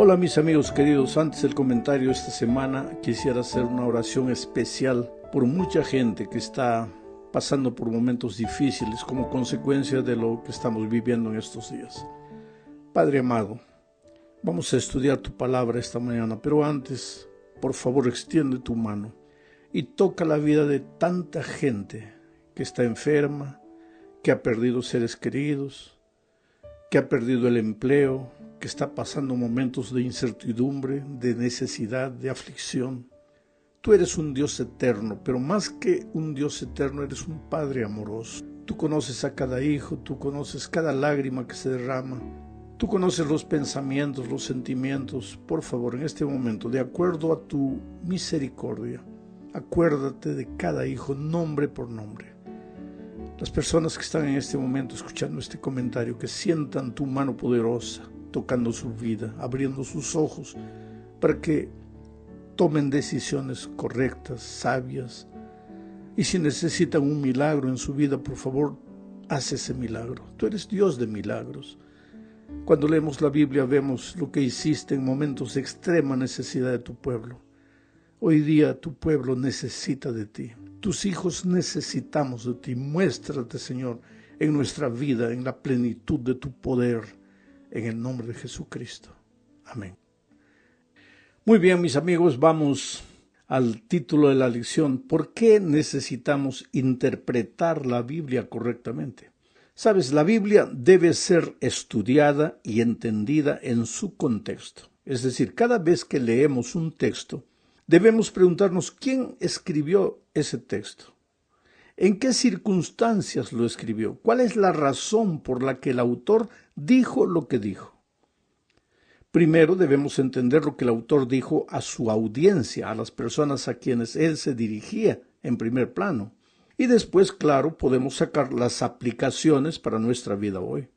Hola mis amigos queridos, antes del comentario esta semana quisiera hacer una oración especial por mucha gente que está pasando por momentos difíciles como consecuencia de lo que estamos viviendo en estos días. Padre amado, vamos a estudiar tu palabra esta mañana, pero antes, por favor, extiende tu mano y toca la vida de tanta gente que está enferma, que ha perdido seres queridos, que ha perdido el empleo, que está pasando momentos de incertidumbre, de necesidad, de aflicción. Tú eres un Dios eterno, pero más que un Dios eterno, eres un Padre amoroso. Tú conoces a cada hijo, tú conoces cada lágrima que se derrama, tú conoces los pensamientos, los sentimientos. Por favor, en este momento, de acuerdo a tu misericordia, acuérdate de cada hijo, nombre por nombre. Las personas que están en este momento escuchando este comentario, que sientan tu mano poderosa, tocando su vida, abriendo sus ojos, para que tomen decisiones correctas, sabias. Y si necesitan un milagro en su vida, por favor, haz ese milagro. Tú eres Dios de milagros. Cuando leemos la Biblia vemos lo que hiciste en momentos de extrema necesidad de tu pueblo. Hoy día tu pueblo necesita de ti. Tus hijos necesitamos de ti. Muéstrate, Señor, en nuestra vida, en la plenitud de tu poder, en el nombre de Jesucristo. Amén. Muy bien, mis amigos, vamos al título de la lección. ¿Por qué necesitamos interpretar la Biblia correctamente? Sabes, la Biblia debe ser estudiada y entendida en su contexto. Es decir, cada vez que leemos un texto, debemos preguntarnos quién escribió ese texto. ¿En qué circunstancias lo escribió? ¿Cuál es la razón por la que el autor dijo lo que dijo? Primero debemos entender lo que el autor dijo a su audiencia, a las personas a quienes él se dirigía en primer plano. Y después, claro, podemos sacar las aplicaciones para nuestra vida hoy.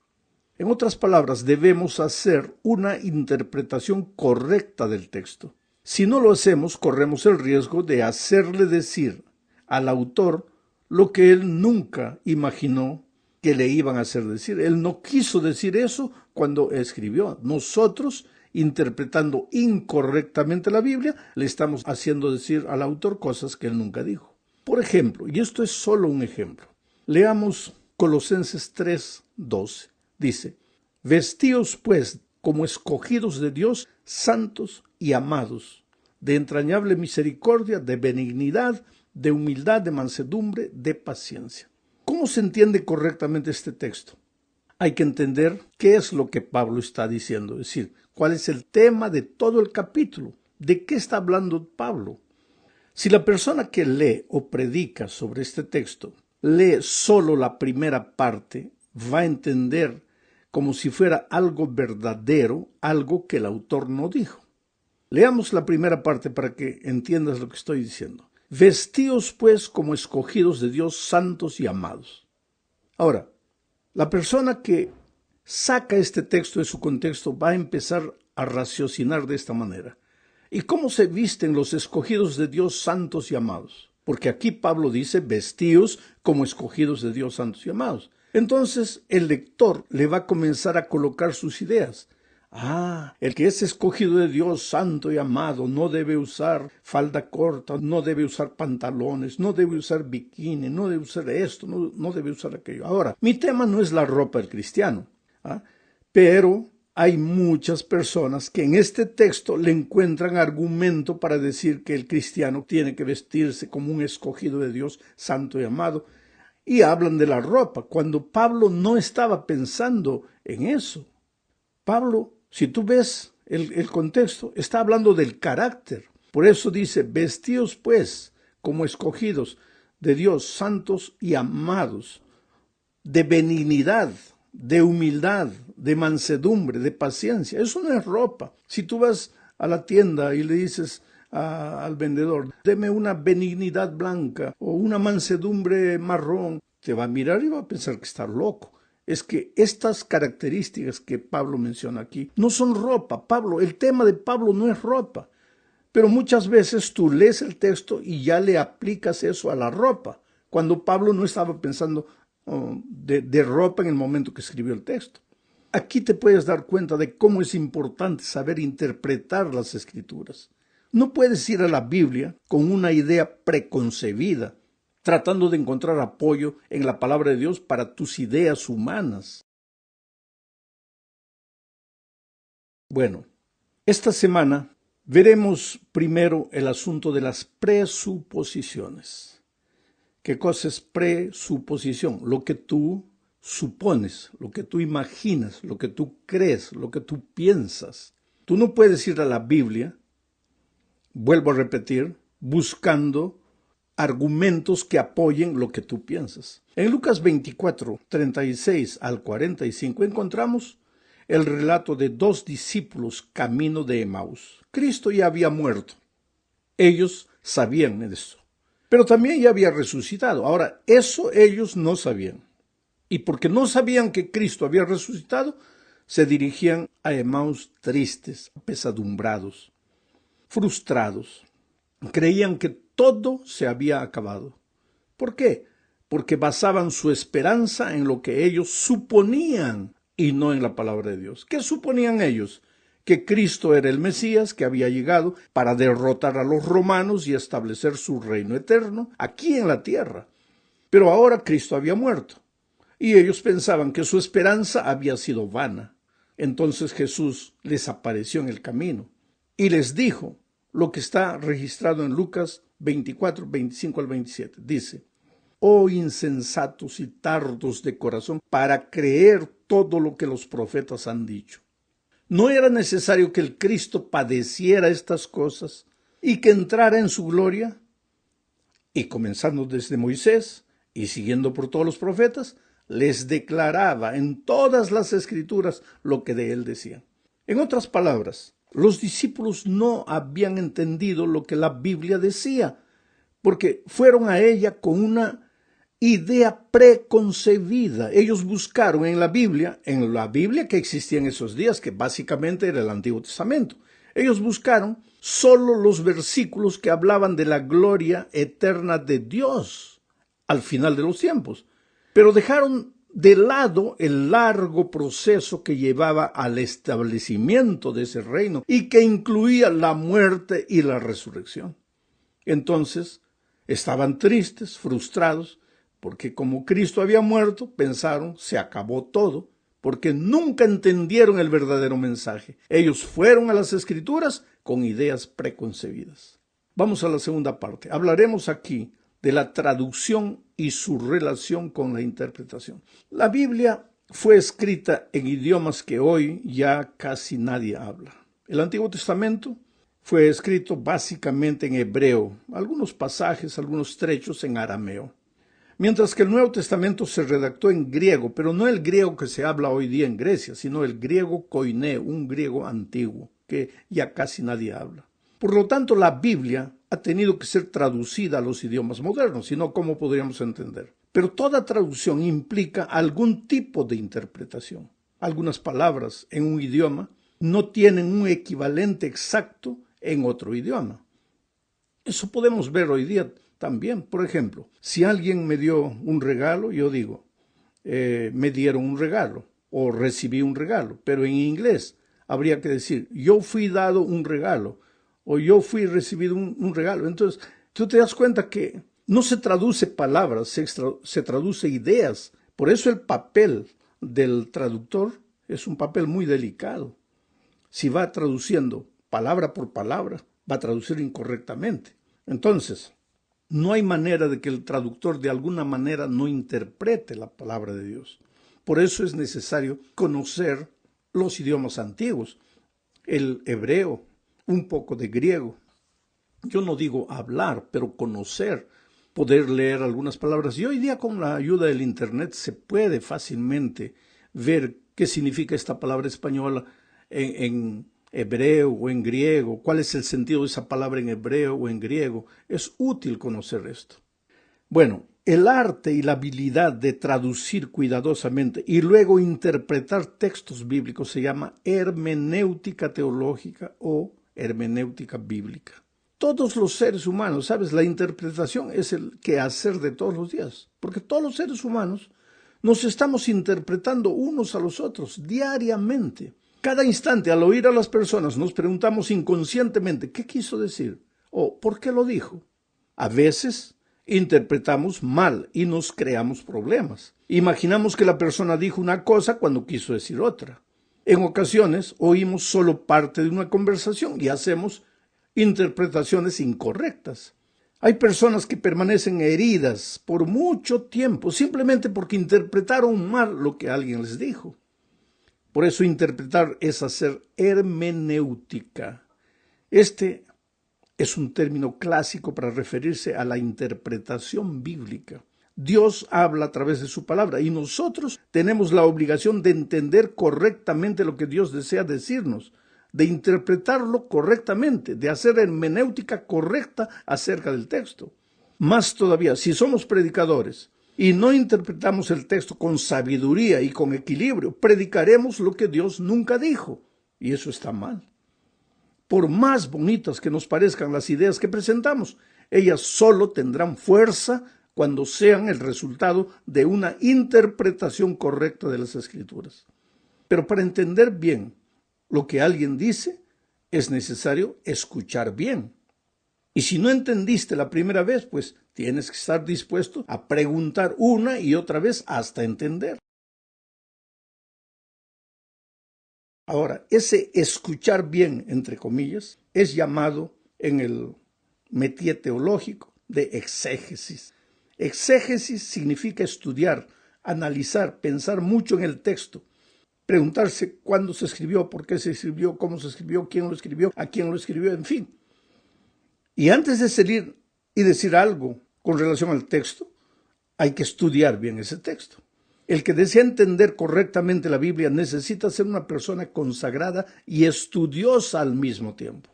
En otras palabras, debemos hacer una interpretación correcta del texto. Si no lo hacemos, corremos el riesgo de hacerle decir al autor lo que él nunca imaginó que le iban a hacer decir. Él no quiso decir eso cuando escribió. Nosotros, interpretando incorrectamente la Biblia, le estamos haciendo decir al autor cosas que él nunca dijo. Por ejemplo, y esto es solo un ejemplo, leamos Colosenses 3:12. Dice: vestíos pues como escogidos de Dios, santos y amados, de entrañable misericordia, de benignidad, de humildad, de mansedumbre, de paciencia. ¿Cómo se entiende correctamente este texto? Hay que entender qué es lo que Pablo está diciendo, es decir, cuál es el tema de todo el capítulo, de qué está hablando Pablo. Si la persona que lee o predica sobre este texto lee solo la primera parte, va a entender como si fuera algo verdadero, algo que el autor no dijo. Leamos la primera parte para que entiendas lo que estoy diciendo. Vestíos pues como escogidos de Dios, santos y amados. Ahora, la persona que saca este texto de su contexto va a empezar a raciocinar de esta manera. ¿Y cómo se visten los escogidos de Dios, santos y amados? Porque aquí Pablo dice, vestíos como escogidos de Dios, santos y amados. Entonces el lector le va a comenzar a colocar sus ideas. El que es escogido de Dios, santo y amado, no debe usar falda corta, no debe usar pantalones, no debe usar bikini, no debe usar esto, no debe usar aquello. Ahora, mi tema no es la ropa del cristiano, pero hay muchas personas que en este texto le encuentran argumento para decir que el cristiano tiene que vestirse como un escogido de Dios, santo y amado, y hablan de la ropa, cuando Pablo no estaba pensando en eso. Pablo, si tú ves el contexto, está hablando del carácter. Por eso dice, vestíos pues como escogidos de Dios, santos y amados, de benignidad, de humildad, de mansedumbre, de paciencia. Eso no es ropa. Si tú vas a la tienda y le dices al vendedor, deme una benignidad blanca o una mansedumbre marrón, te va a mirar y va a pensar que estás loco. Es que estas características que Pablo menciona aquí no son ropa. El tema de Pablo no es ropa. Pero muchas veces tú lees el texto y ya le aplicas eso a la ropa, cuando Pablo no estaba pensando de ropa en el momento que escribió el texto. Aquí te puedes dar cuenta de cómo es importante saber interpretar las Escrituras. No puedes ir a la Biblia con una idea preconcebida, tratando de encontrar apoyo en la palabra de Dios para tus ideas humanas. Bueno, esta semana veremos primero el asunto de las presuposiciones. ¿Qué cosa es presuposición? Lo que tú supones, lo que tú imaginas, lo que tú crees, lo que tú piensas. Tú no puedes ir a la Biblia, vuelvo a repetir, buscando argumentos que apoyen lo que tú piensas. En Lucas 24, 36 al 45 encontramos el relato de dos discípulos camino de Emaús. Cristo ya había muerto. Ellos sabían eso. Pero también ya había resucitado. Ahora, eso ellos no sabían. Y porque no sabían que Cristo había resucitado, se dirigían a Emaús tristes, apesadumbrados, frustrados. Creían que todo se había acabado. ¿Por qué? Porque basaban su esperanza en lo que ellos suponían y no en la palabra de Dios. ¿Qué suponían ellos? Que Cristo era el Mesías que había llegado para derrotar a los romanos y establecer su reino eterno aquí en la tierra. Pero ahora Cristo había muerto y ellos pensaban que su esperanza había sido vana. Entonces Jesús les apareció en el camino y les dijo lo que está registrado en Lucas 24, 25 al 27. Dice: «Oh insensatos y tardos de corazón, para creer todo lo que los profetas han dicho. ¿No era necesario que el Cristo padeciera estas cosas y que entrara en su gloria?» Y comenzando desde Moisés y siguiendo por todos los profetas, les declaraba en todas las Escrituras lo que de él decían. En otras palabras, los discípulos no habían entendido lo que la Biblia decía, porque fueron a ella con una idea preconcebida. Ellos buscaron en la Biblia que existía en esos días, que básicamente era el Antiguo Testamento. Ellos buscaron solo los versículos que hablaban de la gloria eterna de Dios al final de los tiempos, pero dejaron de lado el largo proceso que llevaba al establecimiento de ese reino y que incluía la muerte y la resurrección. Entonces, estaban tristes, frustrados, porque como Cristo había muerto, pensaron, se acabó todo, porque nunca entendieron el verdadero mensaje. Ellos fueron a las Escrituras con ideas preconcebidas. Vamos a la segunda parte. Hablaremos aquí de la traducción y su relación con la interpretación. La Biblia fue escrita en idiomas que hoy ya casi nadie habla. El Antiguo Testamento fue escrito básicamente en hebreo, algunos pasajes, algunos trechos en arameo. Mientras que el Nuevo Testamento se redactó en griego, pero no el griego que se habla hoy día en Grecia, sino el griego koiné, un griego antiguo, que ya casi nadie habla. Por lo tanto, la Biblia ha tenido que ser traducida a los idiomas modernos, si no, ¿cómo podríamos entender? Pero toda traducción implica algún tipo de interpretación. Algunas palabras en un idioma no tienen un equivalente exacto en otro idioma. Eso podemos ver hoy día también. Por ejemplo, si alguien me dio un regalo, yo digo, me dieron un regalo o recibí un regalo, pero en inglés habría que decir, yo fui dado un regalo o yo fui recibido un regalo. Entonces, tú te das cuenta que no se traduce palabras, se traduce ideas. Por eso el papel del traductor es un papel muy delicado. Si va traduciendo palabra por palabra, va a traducir incorrectamente. Entonces, no hay manera de que el traductor de alguna manera no interprete la palabra de Dios. Por eso es necesario conocer los idiomas antiguos, el hebreo, un poco de griego. Yo no digo hablar, pero conocer, poder leer algunas palabras. Y hoy día con la ayuda del Internet se puede fácilmente ver qué significa esta palabra española en hebreo o en griego, cuál es el sentido de esa palabra en hebreo o en griego. Es útil conocer esto. Bueno, el arte y la habilidad de traducir cuidadosamente y luego interpretar textos bíblicos se llama hermenéutica teológica o hermenéutica bíblica. Todos los seres humanos, ¿sabes? La interpretación es el quehacer de todos los días, porque todos los seres humanos Nos estamos interpretando unos a los otros diariamente. Cada instante, al oír a las personas, nos preguntamos inconscientemente, ¿qué quiso decir? ¿O por qué lo dijo? A veces interpretamos mal y nos creamos problemas. Imaginamos que la persona dijo una cosa cuando quiso decir otra. En ocasiones oímos solo parte de una conversación y hacemos interpretaciones incorrectas. Hay personas que permanecen heridas por mucho tiempo simplemente porque interpretaron mal lo que alguien les dijo. Por eso interpretar es hacer hermenéutica. Este es un término clásico para referirse a la interpretación bíblica. Dios habla a través de su palabra y nosotros tenemos la obligación de entender correctamente lo que Dios desea decirnos, de interpretarlo correctamente, de hacer hermenéutica correcta acerca del texto. Más todavía, si somos predicadores y no interpretamos el texto con sabiduría y con equilibrio, predicaremos lo que Dios nunca dijo, y eso está mal. Por más bonitas que nos parezcan las ideas que presentamos, ellas solo tendrán fuerza cuando sean el resultado de una interpretación correcta de las Escrituras. Pero para entender bien lo que alguien dice, es necesario escuchar bien. Y si no entendiste la primera vez, pues tienes que estar dispuesto a preguntar una y otra vez hasta entender. Ahora, ese escuchar bien, entre comillas, es llamado en el métier teológico de exégesis. Exégesis significa estudiar, analizar, pensar mucho en el texto, preguntarse cuándo se escribió, por qué se escribió, cómo se escribió, quién lo escribió, a quién lo escribió, en fin. Y antes de salir y decir algo con relación al texto, hay que estudiar bien ese texto. El que desea entender correctamente la Biblia necesita ser una persona consagrada y estudiosa al mismo tiempo.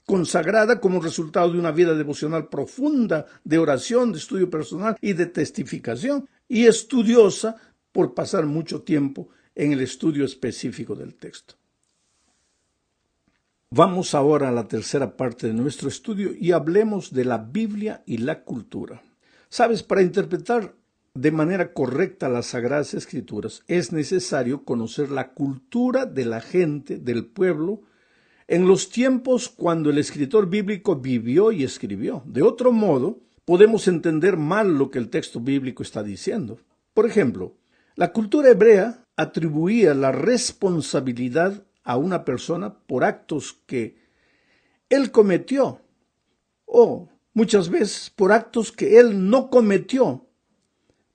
Consagrada como resultado de una vida devocional profunda, de oración, de estudio personal y de testificación, y estudiosa por pasar mucho tiempo en el estudio específico del texto. Vamos ahora a la tercera parte de nuestro estudio y hablemos de la Biblia y la cultura. Sabes, para interpretar de manera correcta las Sagradas Escrituras es necesario conocer la cultura de la gente, del pueblo, en los tiempos cuando el escritor bíblico vivió y escribió. De otro modo, podemos entender mal lo que el texto bíblico está diciendo. Por ejemplo, la cultura hebrea atribuía la responsabilidad a una persona por actos que él cometió o muchas veces por actos que él no cometió,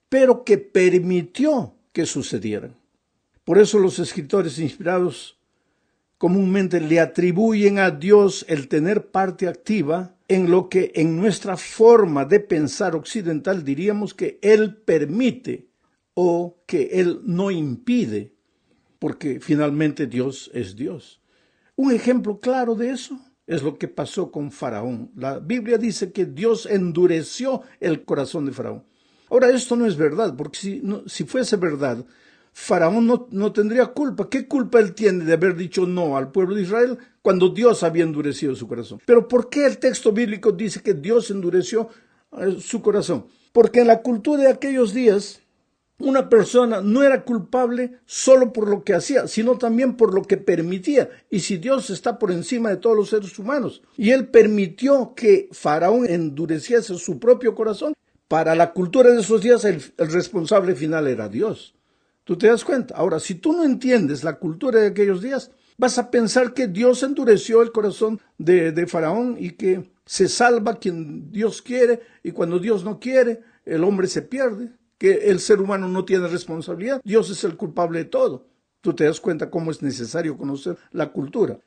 pero que permitió que sucedieran. Por eso los escritores inspirados comúnmente le atribuyen a Dios el tener parte activa en lo que en nuestra forma de pensar occidental diríamos que Él permite o que Él no impide, porque finalmente Dios es Dios. Un ejemplo claro de eso es lo que pasó con Faraón. La Biblia dice que Dios endureció el corazón de Faraón. Ahora, esto no es verdad, porque si fuese verdad, Faraón no tendría culpa. ¿Qué culpa él tiene de haber dicho no al pueblo de Israel cuando Dios había endurecido su corazón? Pero ¿por qué el texto bíblico dice que Dios endureció su corazón? Porque en la cultura de aquellos días, una persona no era culpable solo por lo que hacía, sino también por lo que permitía. Y si Dios está por encima de todos los seres humanos, y Él permitió que Faraón endureciese su propio corazón, para la cultura de esos días el responsable final era Dios. ¿Tú te das cuenta? Ahora, si tú no entiendes la cultura de aquellos días, vas a pensar que Dios endureció el corazón de Faraón y que se salva quien Dios quiere, y cuando Dios no quiere, el hombre se pierde, que el ser humano no tiene responsabilidad, Dios es el culpable de todo. Tú te das cuenta cómo es necesario conocer la cultura.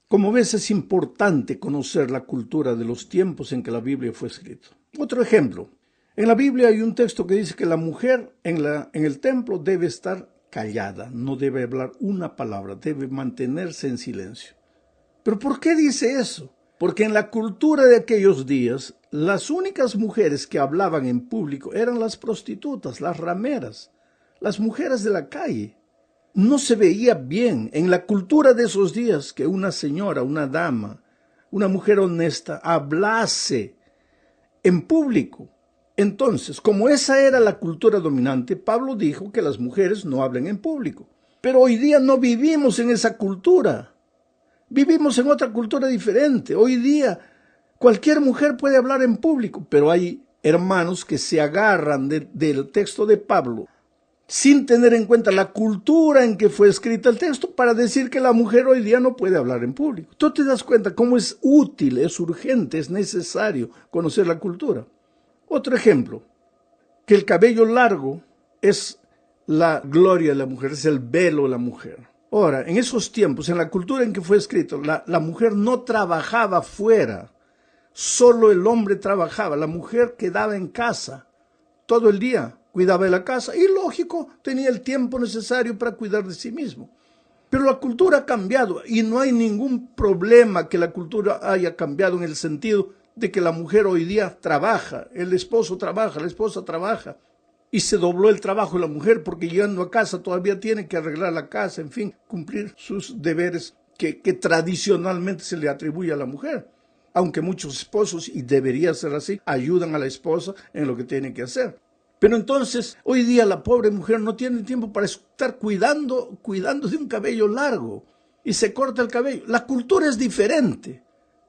Como ves, es importante conocer la cultura de los tiempos en que la Biblia fue escrita. Otro ejemplo. En la Biblia hay un texto que dice que la mujer en el templo debe estar callada, no debe hablar una palabra, debe mantenerse en silencio. ¿Pero por qué dice eso? Porque en la cultura de aquellos días, las únicas mujeres que hablaban en público eran las prostitutas, las rameras, las mujeres de la calle. No se veía bien en la cultura de esos días que una señora, una dama, una mujer honesta hablase en público. Entonces, como esa era la cultura dominante, Pablo dijo que las mujeres no hablen en público. Pero hoy día no vivimos en esa cultura. Vivimos en otra cultura diferente. Hoy día cualquier mujer puede hablar en público, pero hay hermanos que se agarran del texto de Pablo sin tener en cuenta la cultura en que fue escrito el texto para decir que la mujer hoy día no puede hablar en público. Tú te das cuenta cómo es útil, es urgente, es necesario conocer la cultura. Otro ejemplo, que el cabello largo es la gloria de la mujer, es el velo de la mujer. Ahora, en esos tiempos, en la cultura en que fue escrito, la mujer no trabajaba fuera, solo el hombre trabajaba, la mujer quedaba en casa todo el día, cuidaba de la casa y, lógico, tenía el tiempo necesario para cuidar de sí mismo. Pero la cultura ha cambiado y no hay ningún problema que la cultura haya cambiado en el sentido de que la mujer hoy día trabaja, el esposo trabaja, la esposa trabaja. Y se dobló el trabajo de la mujer porque llegando a casa todavía tiene que arreglar la casa, en fin, cumplir sus deberes que tradicionalmente se le atribuye a la mujer. Aunque muchos esposos, y debería ser así, ayudan a la esposa en lo que tiene que hacer. Pero entonces, hoy día la pobre mujer no tiene tiempo para estar cuidando de un cabello largo y se corta el cabello. La cultura es diferente.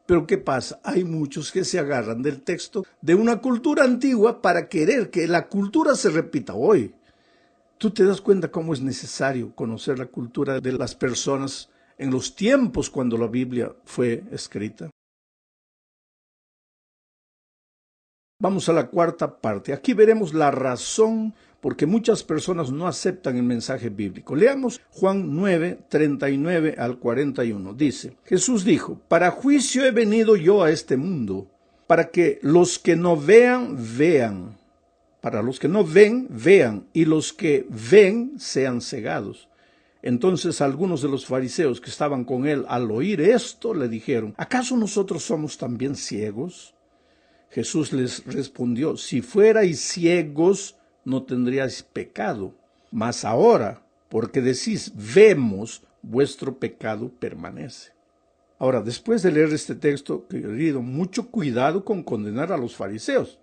Pero ¿qué pasa? Hay muchos que se agarran del texto de una cultura antigua para querer que la cultura se repita hoy. Tú te das cuenta cómo es necesario conocer la cultura de las personas en los tiempos cuando la Biblia fue escrita. Vamos a la cuarta parte. Aquí veremos la razón por qué muchas personas no aceptan el mensaje bíblico. Leamos Juan 9, 39 al 41. Dice, Jesús dijo, para juicio he venido yo a este mundo, para que los que no vean, vean. Para los que no ven, vean, y los que ven sean cegados. Entonces algunos de los fariseos que estaban con él al oír esto le dijeron, ¿acaso nosotros somos también ciegos? Jesús les respondió, si fuerais ciegos, no tendríais pecado, mas ahora, porque decís, vemos, vuestro pecado permanece. Ahora, después de leer este texto, querido, mucho cuidado con condenar a los fariseos,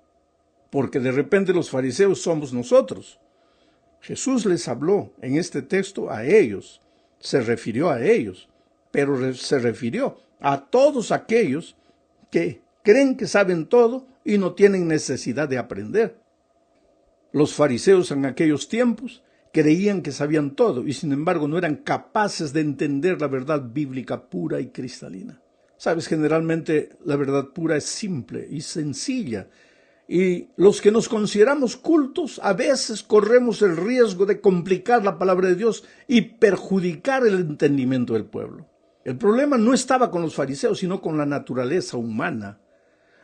porque de repente los fariseos somos nosotros. Jesús les habló en este texto a ellos, se refirió a ellos, pero se refirió a todos aquellos que creen que saben todo y no tienen necesidad de aprender. Los fariseos en aquellos tiempos creían que sabían todo y sin embargo no eran capaces de entender la verdad bíblica pura y cristalina. Sabes, generalmente la verdad pura es simple y sencilla y los que nos consideramos cultos a veces corremos el riesgo de complicar la palabra de Dios y perjudicar el entendimiento del pueblo. El problema no estaba con los fariseos sino con la naturaleza humana.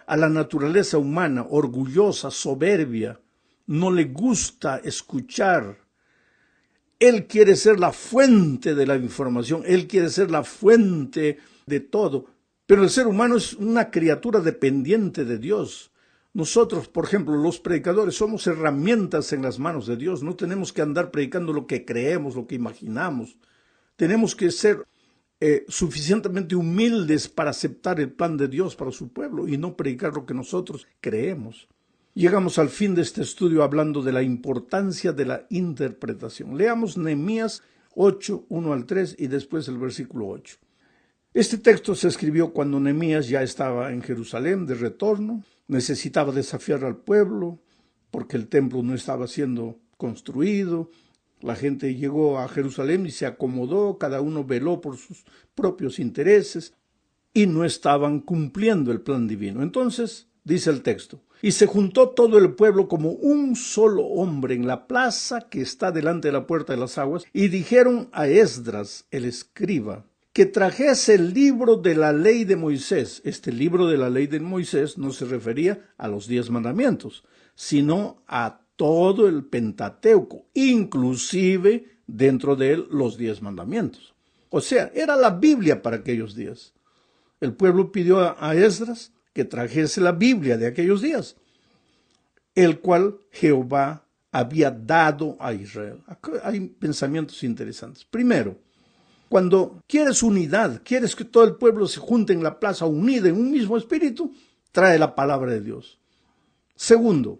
A la naturaleza humana, orgullosa, soberbia, no le gusta escuchar. Él quiere ser la fuente de la información, él quiere ser la fuente de todo. Pero el ser humano es una criatura dependiente de Dios. Nosotros, por ejemplo, los predicadores, somos herramientas en las manos de Dios. No tenemos que andar predicando lo que creemos, lo que imaginamos. Tenemos que ser suficientemente humildes para aceptar el plan de Dios para su pueblo y no predicar lo que nosotros creemos. Llegamos al fin de este estudio hablando de la importancia de la interpretación. Leamos Nehemías 8, 1 al 3 y después el versículo 8. Este texto se escribió cuando Nehemías ya estaba en Jerusalén de retorno, necesitaba desafiar al pueblo porque el templo no estaba siendo construido. La gente llegó a Jerusalén y se acomodó, cada uno veló por sus propios intereses y no estaban cumpliendo el plan divino. Entonces, dice el texto, y se juntó todo el pueblo como un solo hombre en la plaza que está delante de la puerta de las aguas y dijeron a Esdras, el escriba, que trajese el libro de la ley de Moisés. Este libro de la ley de Moisés no se refería a los 10 mandamientos, sino a todo el Pentateuco, inclusive dentro de él los 10 mandamientos. O sea, era la Biblia para aquellos días. El pueblo pidió a Esdras que trajese la Biblia de aquellos días, el cual Jehová había dado a Israel. Acá hay pensamientos interesantes. Primero, cuando quieres unidad, quieres que todo el pueblo se junte en la plaza unida en un mismo espíritu, trae la palabra de Dios. Segundo,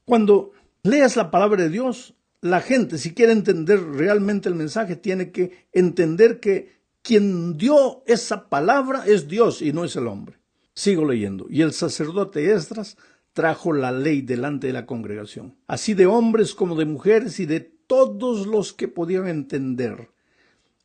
Cuando leas la palabra de Dios, la gente, si quiere entender realmente el mensaje, tiene que entender que quien dio esa palabra es Dios y no es el hombre. Sigo leyendo. Y el sacerdote Esdras trajo la ley delante de la congregación, así de hombres como de mujeres y de todos los que podían entender,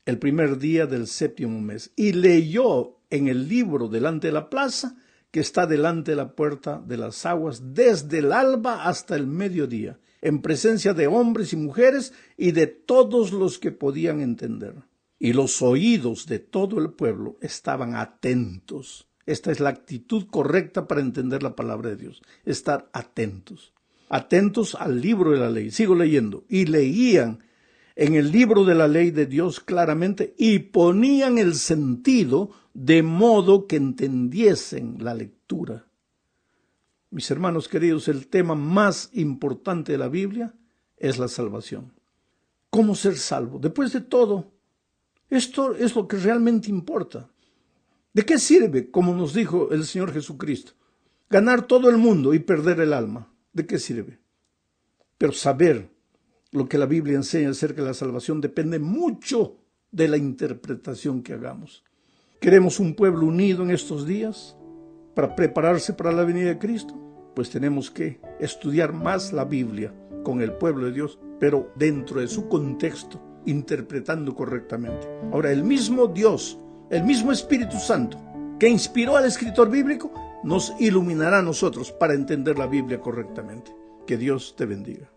el primer día del 7º mes, y leyó en el libro delante de la plaza, que está delante de la puerta de las aguas, desde el alba hasta el mediodía, en presencia de hombres y mujeres y de todos los que podían entender. Y los oídos de todo el pueblo estaban atentos. Esta es la actitud correcta para entender la palabra de Dios, estar atentos. Atentos al libro de la ley. Sigo leyendo. Y leían en el libro de la ley de Dios claramente y ponían el sentido de modo que entendiesen la lectura. Mis hermanos queridos, el tema más importante de la Biblia es la salvación. ¿Cómo ser salvo? Después de todo, esto es lo que realmente importa. ¿De qué sirve, como nos dijo el Señor Jesucristo, ganar todo el mundo y perder el alma? ¿De qué sirve? Pero saber lo que la Biblia enseña acerca de la salvación depende mucho de la interpretación que hagamos. ¿Queremos un pueblo unido en estos días para prepararse para la venida de Cristo? Pues tenemos que estudiar más la Biblia con el pueblo de Dios, pero dentro de su contexto, interpretando correctamente. Ahora, el mismo Dios, el mismo Espíritu Santo que inspiró al escritor bíblico, nos iluminará a nosotros para entender la Biblia correctamente. Que Dios te bendiga.